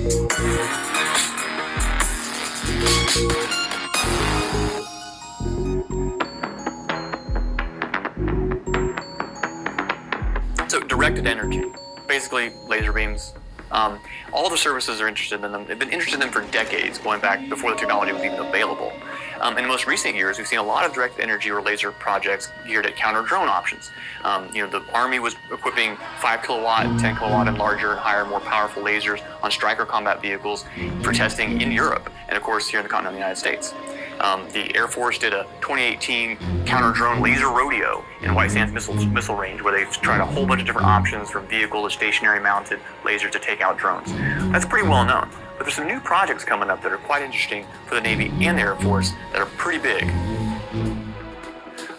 So directed energy, basically laser beams. All the services are interested in them. They've been interested in them for decades, going back before the technology was even available. In the most recent years, we've seen a lot of directed energy or laser projects geared at counter-drone options. The Army was equipping 5 kilowatt, 10 kilowatt, and larger and higher, more powerful lasers on Stryker combat vehicles for testing in Europe, and of course here in the continental United States. The Air Force did a 2018 counter-drone laser rodeo in White Sands Missile Range, where they tried a whole bunch of different options from vehicle to stationary mounted lasers to take out drones. That's pretty well known. But there's some new projects coming up that are quite interesting for the Navy and the Air Force that are pretty big.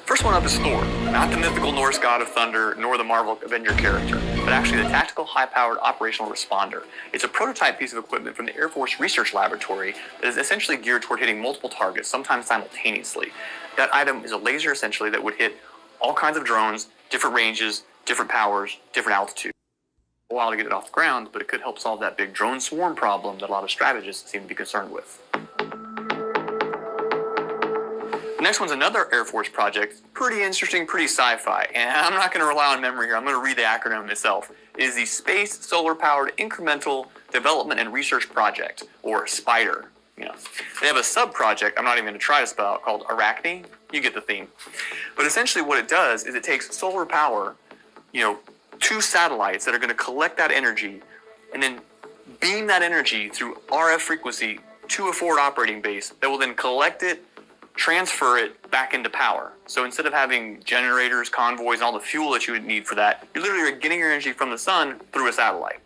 First one up is Thor, not the mythical Norse god of thunder, nor the Marvel Avenger character, but actually the tactical high-powered operational responder. It's a prototype piece of equipment from the Air Force Research Laboratory that is essentially geared toward hitting multiple targets, sometimes simultaneously. That item is a laser essentially that would hit all kinds of drones, different ranges, different powers, different altitudes. A while to get it off the ground, but it could help solve that big drone swarm problem that a lot of strategists seem to be concerned with. The next one's another Air Force project, pretty interesting, pretty sci-fi, and I'm not going to rely on memory here, I'm going to read the acronym itself. It is the Space Solar Powered Incremental Development and Research Project, or SPIDER. They have a sub-project, I'm not even going to try to spell it, called Arachne. You get the theme. But essentially what it does is it takes solar power, 2 satellites that are going to collect that energy and then beam that energy through RF frequency to a forward operating base that will then collect it, transfer it back into power. So instead of having generators, convoys, and all the fuel that you would need for that, you literally are getting your energy from the sun through a satellite.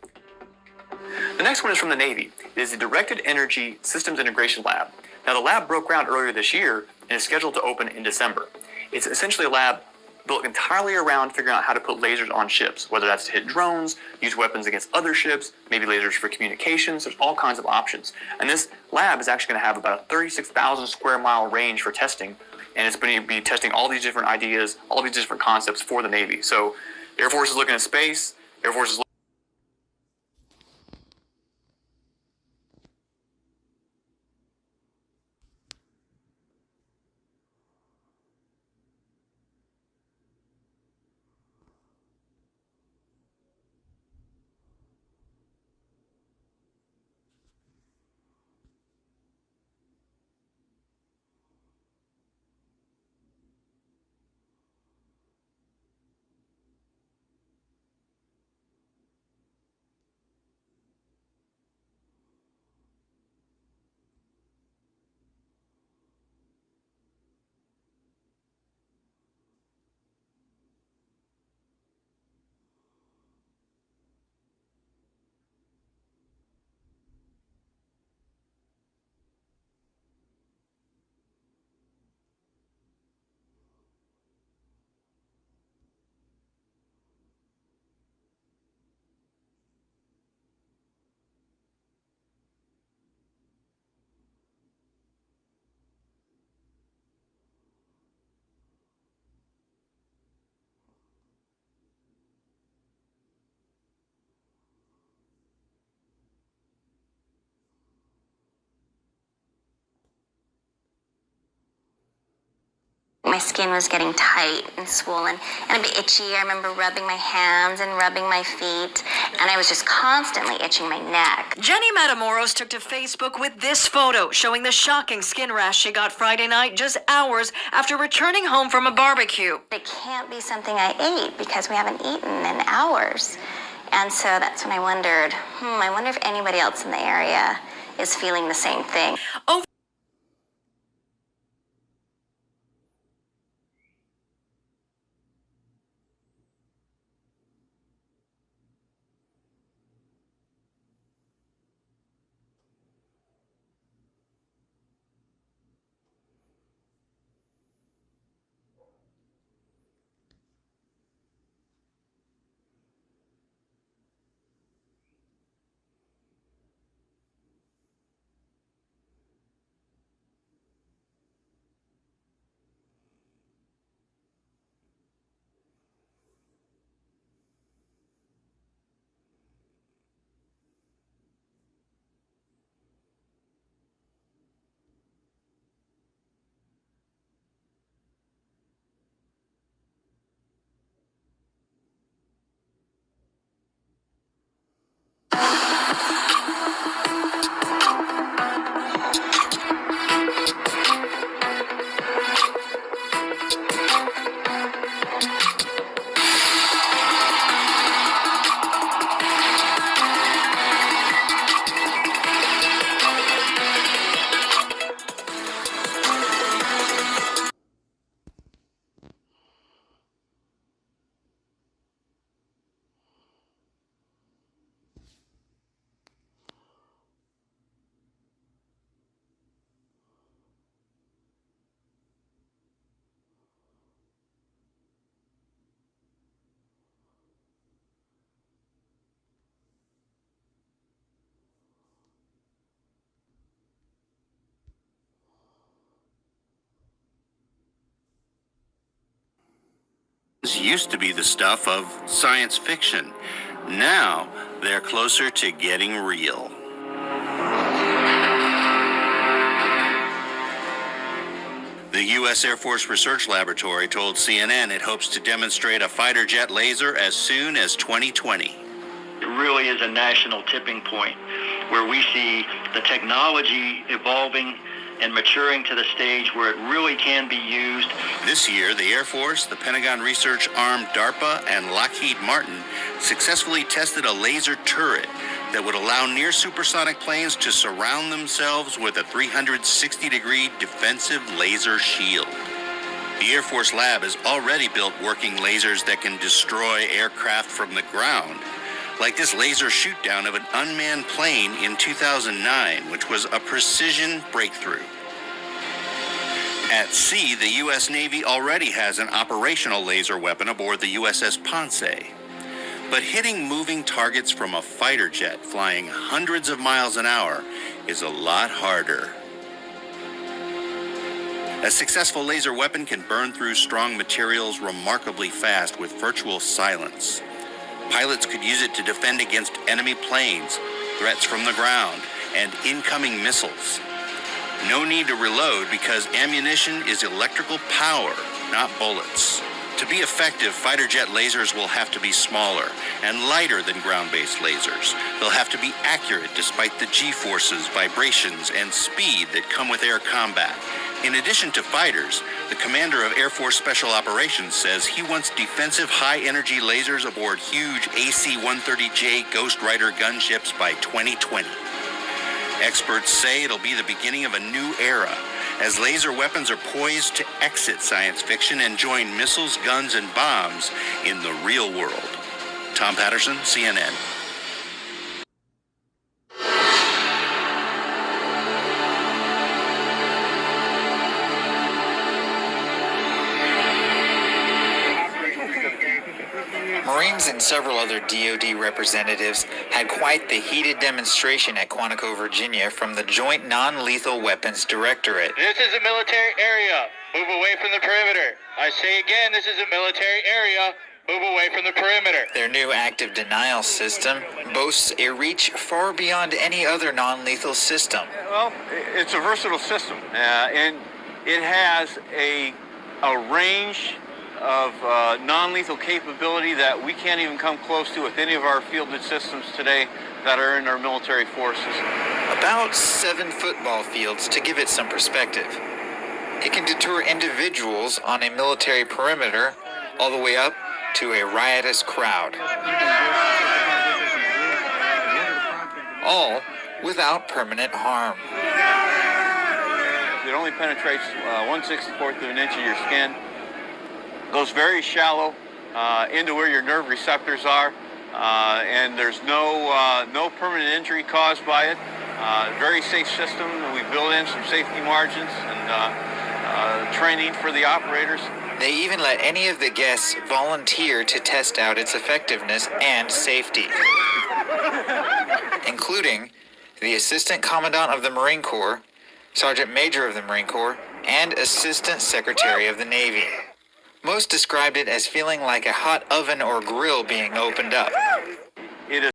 The next one is from the Navy. It is the Directed Energy Systems Integration Lab. Now the lab broke ground earlier this year and is scheduled to open in December. It's essentially a lab built entirely around figuring out how to put lasers on ships, whether that's to hit drones, use weapons against other ships, maybe lasers for communications. There's all kinds of options. And this lab is actually going to have about a 36,000 square mile range for testing, and it's going to be testing all these different ideas, all these different concepts for the Navy. So Air Force is looking at space, Air Force is My skin was getting tight and swollen and a bit itchy. I remember rubbing my hands and rubbing my feet, and I was just constantly itching my neck. Jenny Matamoros took to Facebook with this photo showing the shocking skin rash she got Friday night just hours after returning home from a barbecue. It can't be something I ate because we haven't eaten in hours. And so that's when I wondered, I wonder if anybody else in the area is feeling the same thing. used to be the stuff of science fiction. Now, they're closer to getting real. The U.S. Air Force Research Laboratory told CNN it hopes to demonstrate a fighter jet laser as soon as 2020. It really is a national tipping point where we see the technology evolving and maturing to the stage where it really can be used. This year, the Air Force, the Pentagon research arm DARPA, and Lockheed Martin successfully tested a laser turret that would allow near supersonic planes to surround themselves with a 360-degree defensive laser shield. The Air Force Lab has already built working lasers that can destroy aircraft from the ground, like this laser shoot-down of an unmanned plane in 2009, which was a precision breakthrough. At sea, the U.S. Navy already has an operational laser weapon aboard the USS Ponce. But hitting moving targets from a fighter jet flying hundreds of miles an hour is a lot harder. A successful laser weapon can burn through strong materials remarkably fast with virtual silence. Pilots could use it to defend against enemy planes, threats from the ground, and incoming missiles. No need to reload because ammunition is electrical power, not bullets. To be effective, fighter jet lasers will have to be smaller and lighter than ground-based lasers. They'll have to be accurate despite the G-forces, vibrations, and speed that come with air combat. In addition to fighters, the commander of Air Force Special Operations says he wants defensive high-energy lasers aboard huge AC-130J Ghost Rider gunships by 2020. Experts say it'll be the beginning of a new era, as laser weapons are poised to exit science fiction and join missiles, guns, and bombs in the real world. Tom Patterson, CNN. Marines and several other DoD representatives had quite the heated demonstration at Quantico, Virginia from the Joint Non-Lethal Weapons Directorate. This is a military area. Move away from the perimeter. I say again, this is a military area. Move away from the perimeter. Their new active denial system boasts a reach far beyond any other non-lethal system. Well, it's a versatile system, and it has a range of non-lethal capability that we can't even come close to with any of our fielded systems today that are in our military forces. About 7 football fields to give it some perspective. It can deter individuals on a military perimeter all the way up to a riotous crowd. All without permanent harm. It only penetrates 1/64 of an inch of your skin. Goes very shallow into where your nerve receptors are, and there's no permanent injury caused by it. Very safe system. We built in some safety margins and training for the operators. They even let any of the guests volunteer to test out its effectiveness and safety, including the Assistant Commandant of the Marine Corps, Sergeant Major of the Marine Corps, and Assistant Secretary of the Navy. Most described it as feeling like a hot oven or grill being opened up.